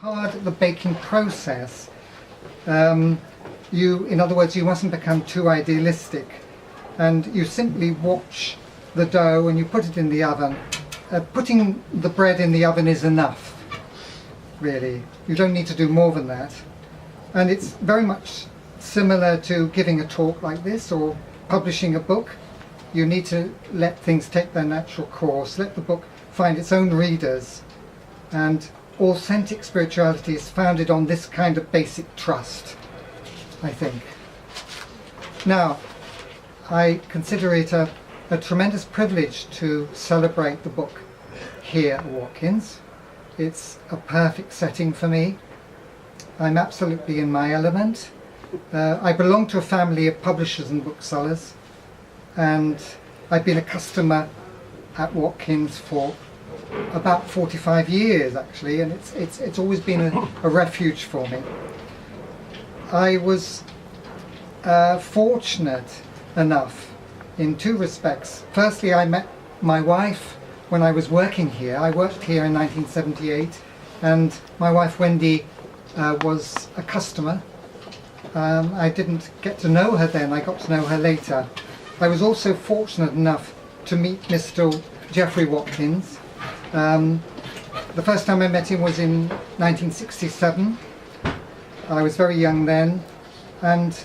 hard at the baking process. In other words, you mustn't become too idealistic, and you simply watch the dough and you put it in the oven. Putting the bread in the oven is enough, really. You don't need to do more than that. And it's very much similar to giving a talk like this or publishing a book. You need to let things take their natural course, let the book find its own readers, and authentic spirituality is founded on this kind of basic trust, I think. Now, I consider it a tremendous privilege to celebrate the book here at Watkins. It's a perfect setting for me. I'm absolutely in my element. I belong to a family of publishers and booksellers, and I've been a customer at Watkins for about 45 years actually, and it's always been a refuge for me. I was fortunate enough in two respects. Firstly, I met my wife when I was working here. I worked here in 1978, and my wife Wendy was a customer. I didn't get to know her then, I got to know her later. I was also fortunate enough to meet Mr. Geoffrey Watkins. The first time I met him was in 1967. I was very young then, and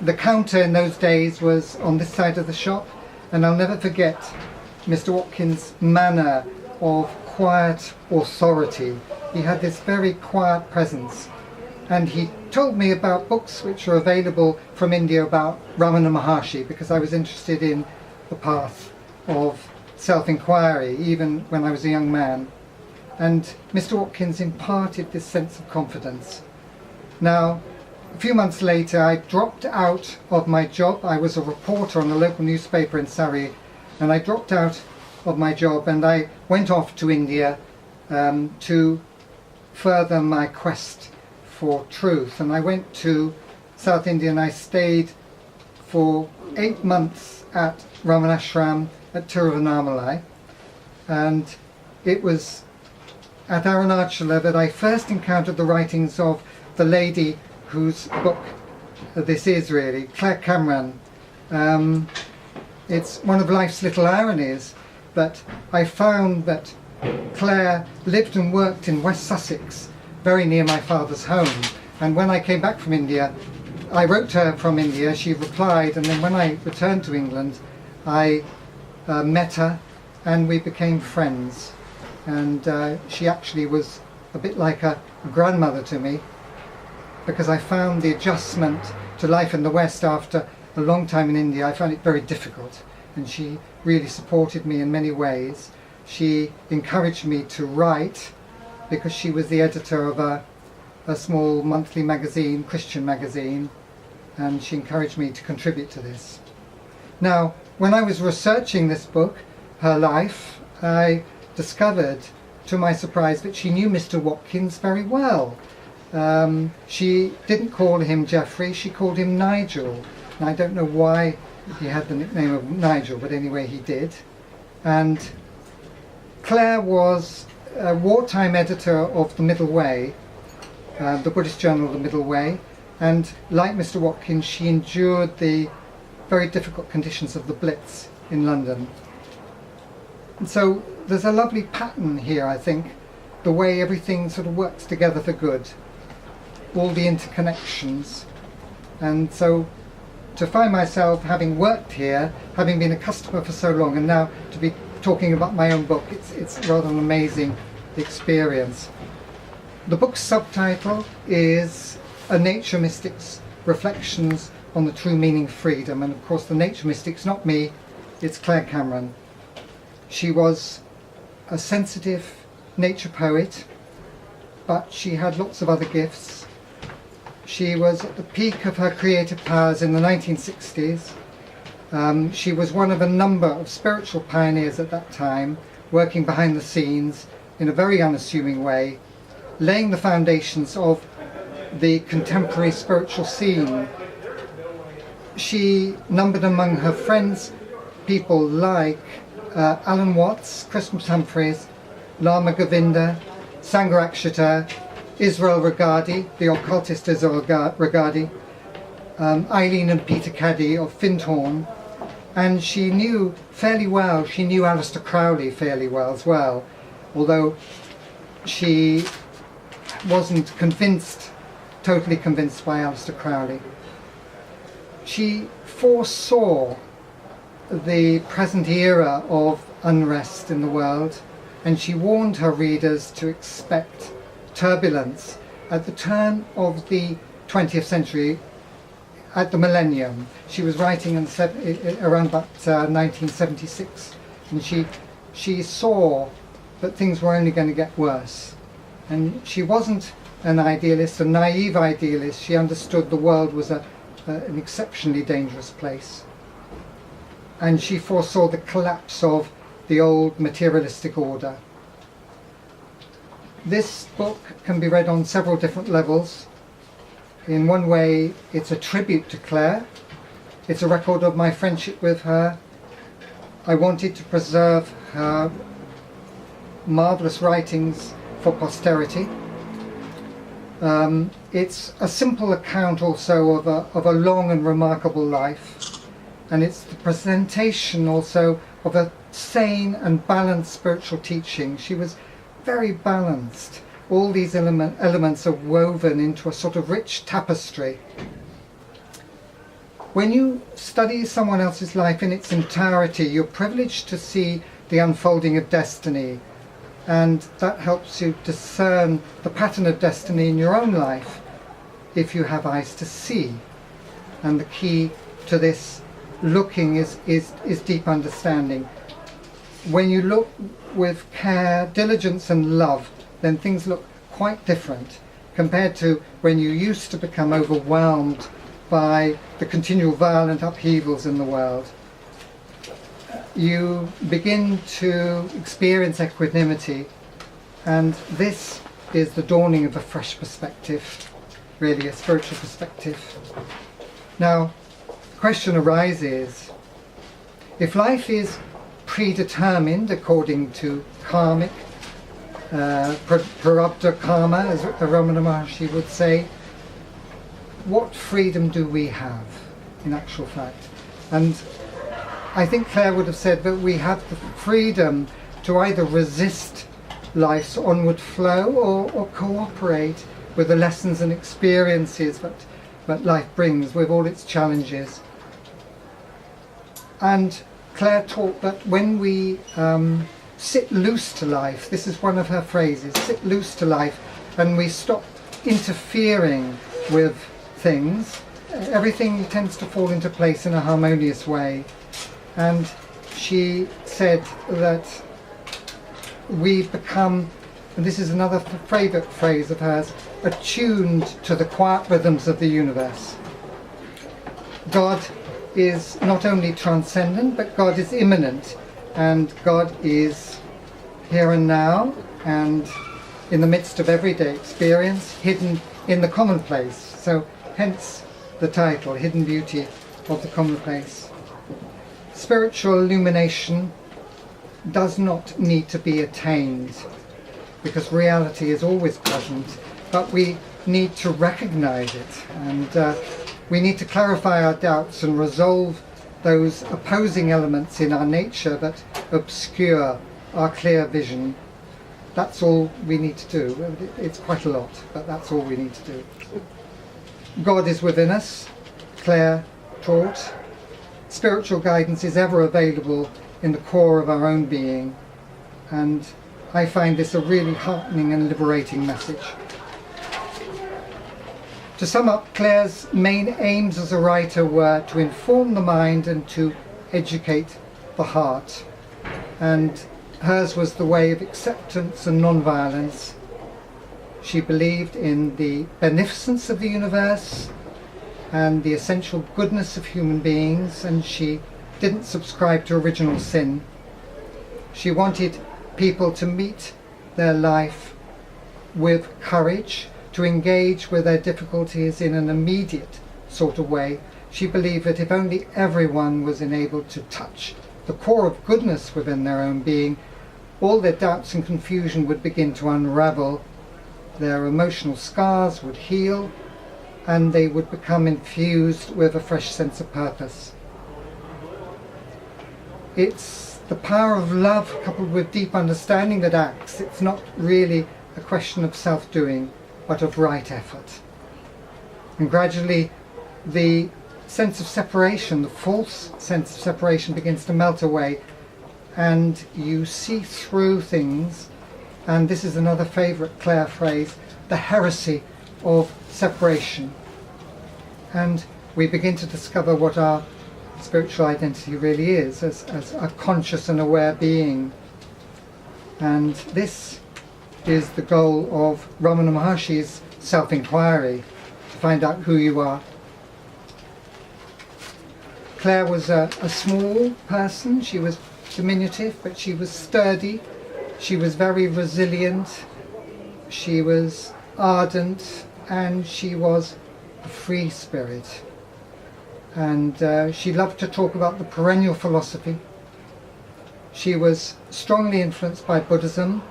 the counter in those days was on this side of the shop, and I'll never forget Mr. Watkins' manner of quiet authority. He had this very quiet presence, and he told me about books which are available from India about Ramana Maharshi, because I was interested in the path of self-inquiry even when I was a young man. And Mr. Watkins imparted this sense of confidence. Now, a few months later I dropped out of my job. I was a reporter on a local newspaper in Surrey, and I dropped out of my job and I went off to India to further my quest for truth. And I went to South India and I stayed for 8 months at Ramanashram at Tiruvannamalai, and it was at Arunachala that I first encountered the writings of the lady whose book this is really, Claire Cameron. It's one of life's little ironies, but I found that Claire lived and worked in West Sussex, very near my father's home, and when I came back from India, I wrote to her from India, she replied, and then when I returned to England I met her and we became friends, and she actually was a bit like a grandmother to me, because I found the adjustment to life in the West after a long time in India, I found it very difficult, and she really supported me in many ways. She encouraged me to write because she was the editor of a small monthly magazine, Christian magazine, and she encouraged me to contribute to this. Now, when I was researching this book, her life, I discovered, to my surprise, that she knew Mr. Watkins very well. She didn't call him Geoffrey, she called him Nigel. And I don't know why he had the nickname of Nigel, but anyway he did. And Claire was a wartime editor of The Middle Way, the British journal The Middle Way, and like Mr. Watkins, she endured the very difficult conditions of the Blitz in London. And so there's a lovely pattern here, I think, the way everything sort of works together for good, all the interconnections. And so to find myself having worked here, having been a customer for so long, and now to be talking about my own book, it's rather an amazing experience. The book's subtitle is A Nature Mystic's Reflections on the True Meaning of Freedom, and of course the nature mystic's not me, it's Claire Cameron. She was a sensitive nature poet, but she had lots of other gifts. She was at the peak of her creative powers in the 1960s. She was one of a number of spiritual pioneers at that time, working behind the scenes in a very unassuming way, laying the foundations of the contemporary spiritual scene. She numbered among her friends people like Alan Watts, Christmas Humphreys, Lama Govinda, Sangharakshita, Israel Regardie, the occultist Israel Regardie, Eileen and Peter Caddy of Findhorn, and she knew Aleister Crowley fairly well as well, although she wasn't totally convinced by Aleister Crowley. She foresaw the present era of unrest in the world, and she warned her readers to expect turbulence at the turn of the 20th century, at the millennium. She was writing around about 1976, and she saw that things were only going to get worse. And she wasn't an idealist, a naive idealist. She understood the world was an exceptionally dangerous place. And she foresaw the collapse of the old materialistic order. This book can be read on several different levels. In one way, it's a tribute to Clare. It's a record of my friendship with her. I wanted to preserve her marvellous writings for posterity. It's a simple account also of a long and remarkable life, and it's the presentation also of a sane and balanced spiritual teaching. She was very balanced. All these elements are woven into a sort of rich tapestry. When you study someone else's life in its entirety, you're privileged to see the unfolding of destiny, and that helps you discern the pattern of destiny in your own life if you have eyes to see. And the key to this looking is deep understanding. When you look with care, diligence and love, then things look quite different compared to when you used to become overwhelmed by the continual violent upheavals in the world. You begin to experience equanimity, and this is the dawning of a fresh perspective, really a spiritual perspective. Now, the question arises, if life is predetermined according to karmic, prarabdha karma, as Ramana Maharshi would say, what freedom do we have in actual fact? And I think Clare would have said that we have the freedom to either resist life's onward flow or cooperate with the lessons and experiences that life brings with all its challenges. And Clare taught that when we sit loose to life, this is one of her phrases, sit loose to life, and we stop interfering with things, everything tends to fall into place in a harmonious way. And she said that we become, and this is another favourite phrase of hers, attuned to the quiet rhythms of the universe. God is not only transcendent, but God is immanent, and God is here and now, and in the midst of everyday experience, hidden in the commonplace. So hence the title, Hidden Beauty of the Commonplace. Spiritual illumination does not need to be attained, because reality is always present, but we need to recognize it, and we need to clarify our doubts and resolve those opposing elements in our nature that obscure our clear vision. That's all we need to do. It's quite a lot, but that's all we need to do. God is within us, Clare taught. Spiritual guidance is ever available in the core of our own being, and I find this a really heartening and liberating message. To sum up, Clare's main aims as a writer were to inform the mind and to educate the heart, and hers was the way of acceptance and non-violence. She believed in the beneficence of the universe and the essential goodness of human beings, and she didn't subscribe to original sin. She wanted people to meet their life with courage, to engage with their difficulties in an immediate sort of way. She believed that if only everyone was enabled to touch the core of goodness within their own being, all their doubts and confusion would begin to unravel, their emotional scars would heal, and they would become infused with a fresh sense of purpose. It's the power of love coupled with deep understanding that acts. It's not really a question of self-doing, but of right effort. And gradually the sense of separation, the false sense of separation, begins to melt away, and you see through things. And this is another favourite Clare phrase, the heresy of separation. And we begin to discover what our spiritual identity really is, as a conscious and aware being. And this is the goal of Ramana Maharshi's self-inquiry, to find out who you are. Clare was a small person. She was diminutive, but she was sturdy. She was very resilient. She was ardent, and she was a free spirit. And she loved to talk about the perennial philosophy. She was strongly influenced by Buddhism.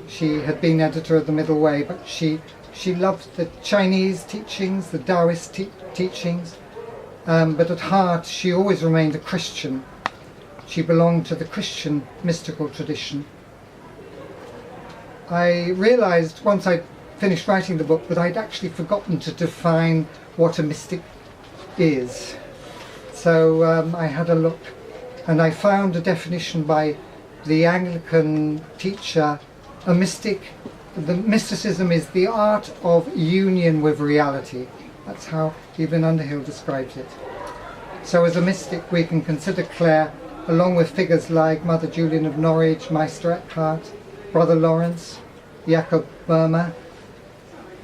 She had been editor of the Middle Way, but she loved the Chinese teachings, the Taoist teachings, but at heart she always remained a Christian. She belonged to the Christian mystical tradition. I realized once I finished writing the book that I'd actually forgotten to define what a mystic is. So I had a look, and I found a definition by the Anglican teacher. A mystic, the mysticism is the art of union with reality. That's how even Underhill describes it. So as a mystic we can consider Clare along with figures like Mother Julian of Norwich, Meister Eckhart, Brother Lawrence, Jacob Boehme.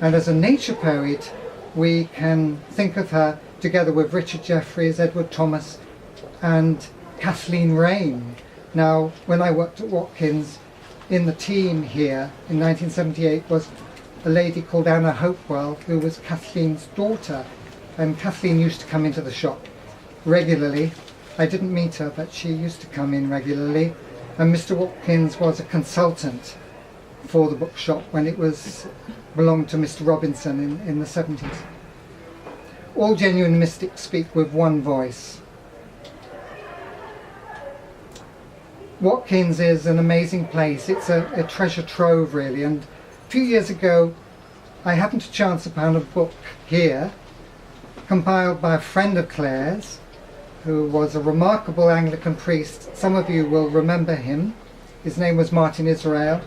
And as a nature poet we can think of her together with Richard Jefferies, Edward Thomas and Kathleen Raine. Now, when I worked at Watkins, in the team here in 1978 was a lady called Anna Hopewell, who was Kathleen's daughter, and Kathleen used to come into the shop regularly. I didn't meet her, but she used to come in regularly, and Mr. Watkins was a consultant for the bookshop when it belonged to Mr. Robinson in the 70s. All genuine mystics speak with one voice. Watkins is an amazing place. It's a treasure trove, really. And a few years ago I happened to chance upon a book here compiled by a friend of Clare's who was a remarkable Anglican priest. Some of you will remember him. His name was Martin Israel.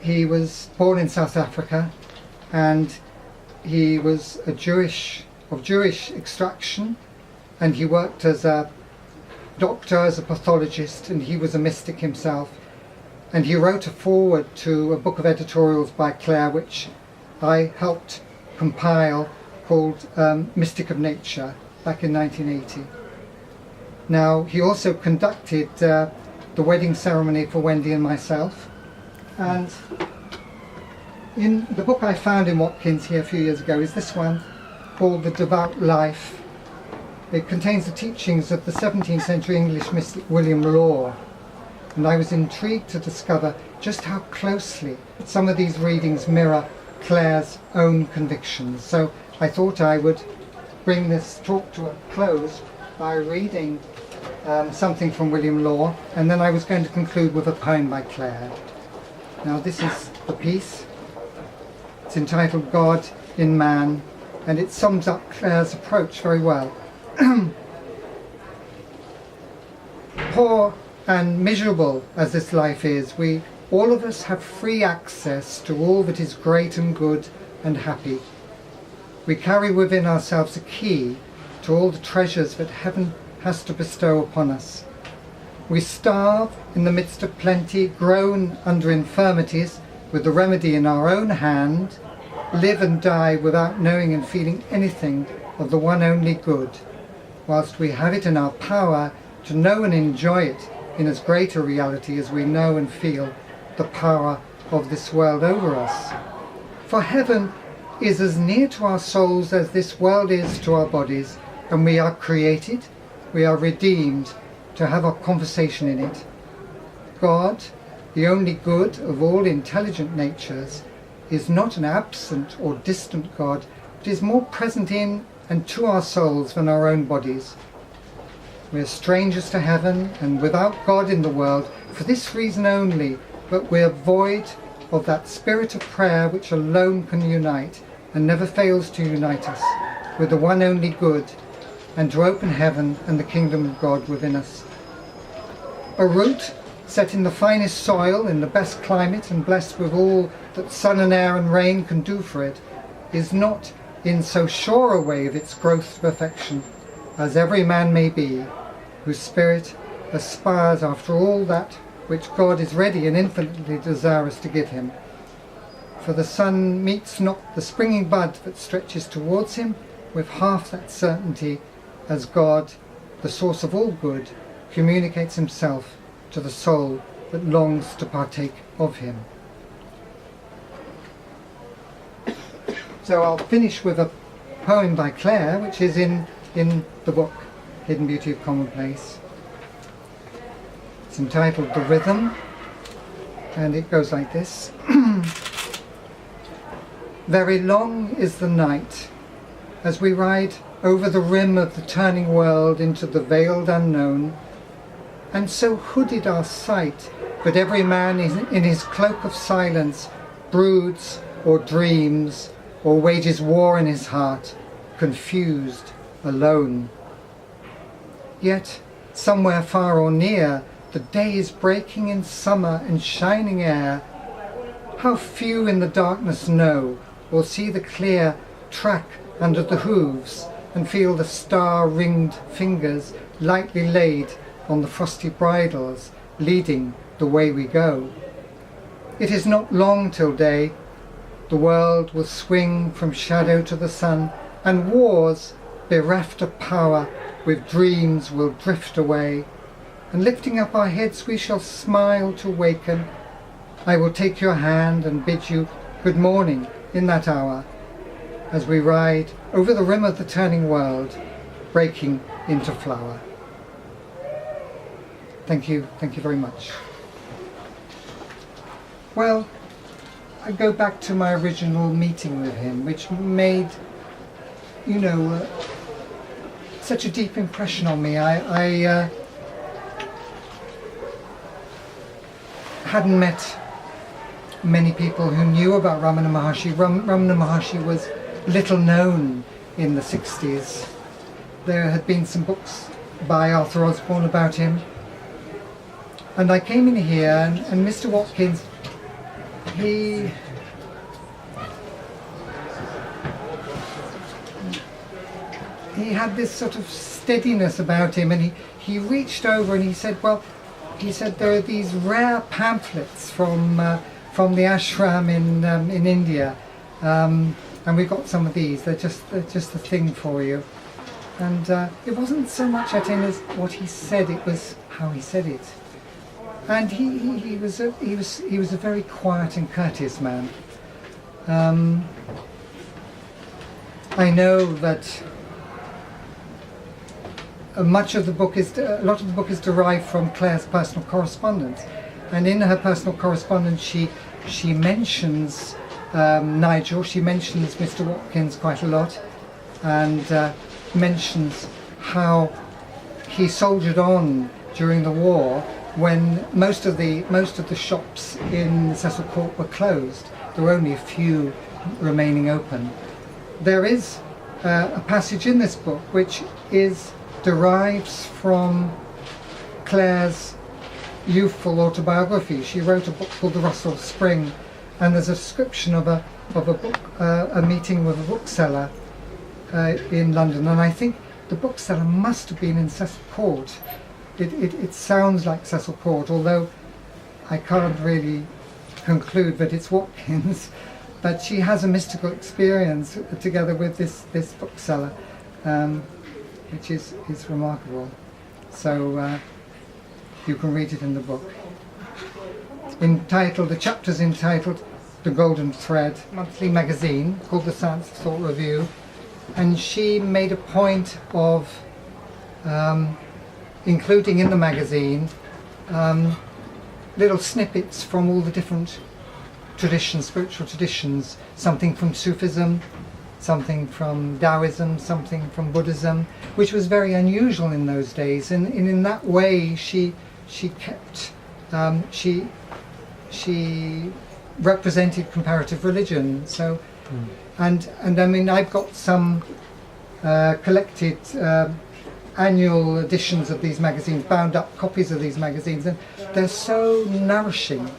He was born in South Africa, and he was of Jewish extraction, and he worked as a doctor, as a pathologist, and he was a mystic himself. And he wrote a foreword to a book of editorials by Clare, which I helped compile, called Mystic of Nature, back in 1980. Now, he also conducted the wedding ceremony for Wendy and myself. And in the book I found in Watkins here a few years ago is this one, called The Devout Life. It contains the teachings of the 17th century English mystic William Law, and I was intrigued to discover just how closely some of these readings mirror Clare's own convictions. So I thought I would bring this talk to a close by reading something from William Law, and then I was going to conclude with a poem by Clare. Now this is the piece. It's entitled God in Man, and it sums up Clare's approach very well. Poor and miserable as this life is, we all of us have free access to all that is great and good and happy. We carry within ourselves a key to all the treasures that heaven has to bestow upon us. We starve in the midst of plenty, groan under infirmities with the remedy in our own hand, live and die without knowing and feeling anything of the one only good, whilst we have it in our power to know and enjoy it in as great a reality as we know and feel the power of this world over us. For heaven is as near to our souls as this world is to our bodies, and we are created, we are redeemed to have a conversation in it. God the only good of all intelligent natures, is not an absent or distant God, but is more present in and to our souls than our own bodies. We are strangers to heaven and without God in the world, for this reason only, but we are void of that spirit of prayer which alone can unite, and never fails to unite us, with the one only good, and to open heaven and the kingdom of God within us. A root set in the finest soil, in the best climate, and blessed with all that sun and air and rain can do for it, is not in so sure a way of its growth to perfection, as every man may be, whose spirit aspires after all that which God is ready and infinitely desirous to give him. For the sun meets not the springing bud that stretches towards him with half that certainty as God, the source of all good, communicates himself to the soul that longs to partake of him. So I'll finish with a poem by Clare, which is in the book Hidden Beauty of Commonplace. It's entitled The Rhythm, and it goes like this. Very long is the night as we ride over the rim of the turning world into the veiled unknown, and so hooded our sight that every man in his cloak of silence broods or dreams or wages war in his heart, confused, alone. Yet, somewhere far or near, the day is breaking in summer and shining air. How few in the darkness know or see the clear track under the hooves and feel the star-ringed fingers lightly laid on the frosty bridles, leading the way we go. It is not long till day. The world will swing from shadow to the sun, and wars, bereft of power, with dreams will drift away. And lifting up our heads we shall smile to waken. I will take your hand and bid you good morning in that hour, as we ride over the rim of the turning world, breaking into flower. Thank you very much. Well, I go back to my original meeting with him, which made, such a deep impression on me. I hadn't met many people who knew about Ramana Maharshi. Ramana Maharshi was little known in the 60s. There had been some books by Arthur Osborne about him. And I came in here, and Mr. Watkins, he had this sort of steadiness about him, and he reached over and he said, there are these rare pamphlets from the ashram in India, and we've got some of these. They're just a thing for you. And it wasn't so much at him as what he said; it was how he said it. And he was a very quiet and courteous man. I know that a lot of the book is derived from Clare's personal correspondence, and in her personal correspondence she mentions Nigel, she mentions Mr. Watkins quite a lot, and mentions how he soldiered on during the war when most of the shops in Cecil Court were closed. There were only a few remaining open. There is a passage in this book which derives from Clare's youthful autobiography. She wrote a book called The Rustle of Spring, and there's a description of a meeting with a bookseller in London, and I think the bookseller must have been in Cecil Court. It sounds like Cecil Court, although I can't really conclude that it's Watkins. But she has a mystical experience together with this bookseller, which is remarkable. So you can read it in the book. The chapter's entitled The Golden Thread, monthly magazine called the Science of Thought Review, and she made a point of including in the magazine little snippets from all the different traditions, spiritual traditions, something from Sufism, something from Taoism, something from Buddhism, which was very unusual in those days. And in that way, she kept she represented comparative religion. So, and I mean, I've got some collected annual editions of these magazines, bound up copies of these magazines, and they're so nourishing.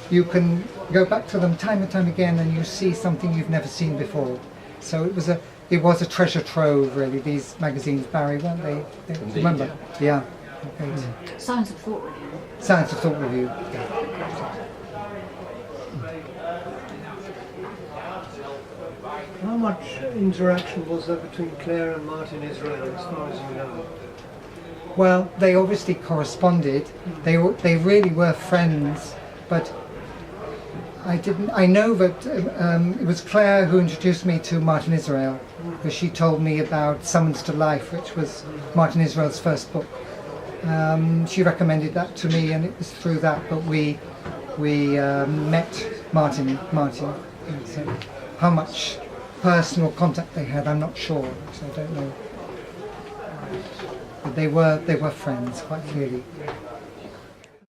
You can go back to them time and time again, and you see something you've never seen before. So it was a treasure trove, really. These magazines, Barry, weren't they? Indeed, Remember? Yeah. Science of Thought Review. Science of Thought Review. How much interaction was there between Claire and Martin Israel, as far as you know? Well, they obviously corresponded. They really were friends, but I know that it was Claire who introduced me to Martin Israel, because she told me about Summons to Life, which was Martin Israel's first book. She recommended that to me, and it was through that that we met Martin. And so how much personal contact they had, I'm not sure, so I don't know. But they were friends, quite clearly.